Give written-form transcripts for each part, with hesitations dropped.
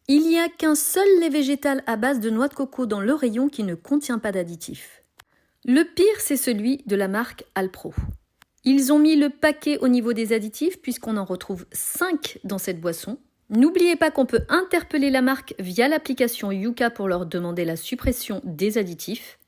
Il n'y a qu'un seul lait végétal à base de noix de coco dans le rayon qui ne contient pas d'additifs. Le pire, c'est celui de la marque Alpro. Ils ont mis le paquet au niveau des additifs puisqu'on en retrouve 5 dans cette boisson. N'oubliez pas qu'on peut interpeller la marque via l'application Yuka pour leur demander la suppression des additifs.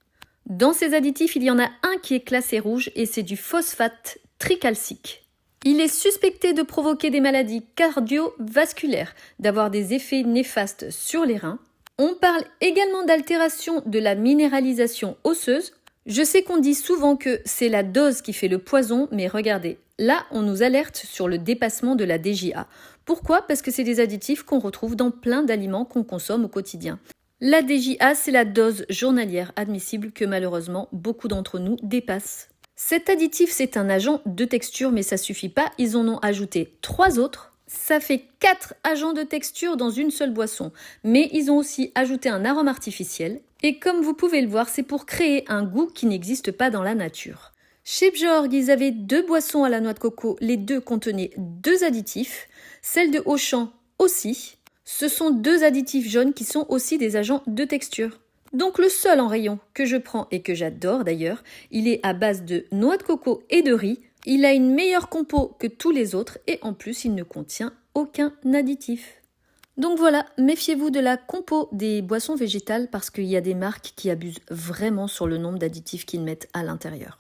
Dans ces additifs, il y en a un qui est classé rouge et c'est du phosphate tricalcique. Il est suspecté de provoquer des maladies cardiovasculaires, d'avoir des effets néfastes sur les reins. On parle également d'altération de la minéralisation osseuse. Je sais qu'on dit souvent que c'est la dose qui fait le poison, mais regardez, là on nous alerte sur le dépassement de la DJA. Pourquoi ? Parce que c'est des additifs qu'on retrouve dans plein d'aliments qu'on consomme au quotidien. La DJA, c'est la dose journalière admissible que malheureusement beaucoup d'entre nous dépassent. Cet additif, c'est un agent de texture, mais ça suffit pas, ils en ont ajouté 3 autres. Ça fait 4 agents de texture dans une seule boisson, mais ils ont aussi ajouté un arôme artificiel. Et comme vous pouvez le voir, c'est pour créer un goût qui n'existe pas dans la nature. Chez Bjorg, ils avaient 2 boissons à la noix de coco, les 2 contenaient 2 additifs. Celle de Auchan aussi. Ce sont 2 additifs jaunes qui sont aussi des agents de texture. Donc le seul en rayon que je prends et que j'adore d'ailleurs, il est à base de noix de coco et de riz. Il a une meilleure compo que tous les autres et en plus il ne contient aucun additif. Donc voilà, méfiez-vous de la compo des boissons végétales parce qu'il y a des marques qui abusent vraiment sur le nombre d'additifs qu'ils mettent à l'intérieur.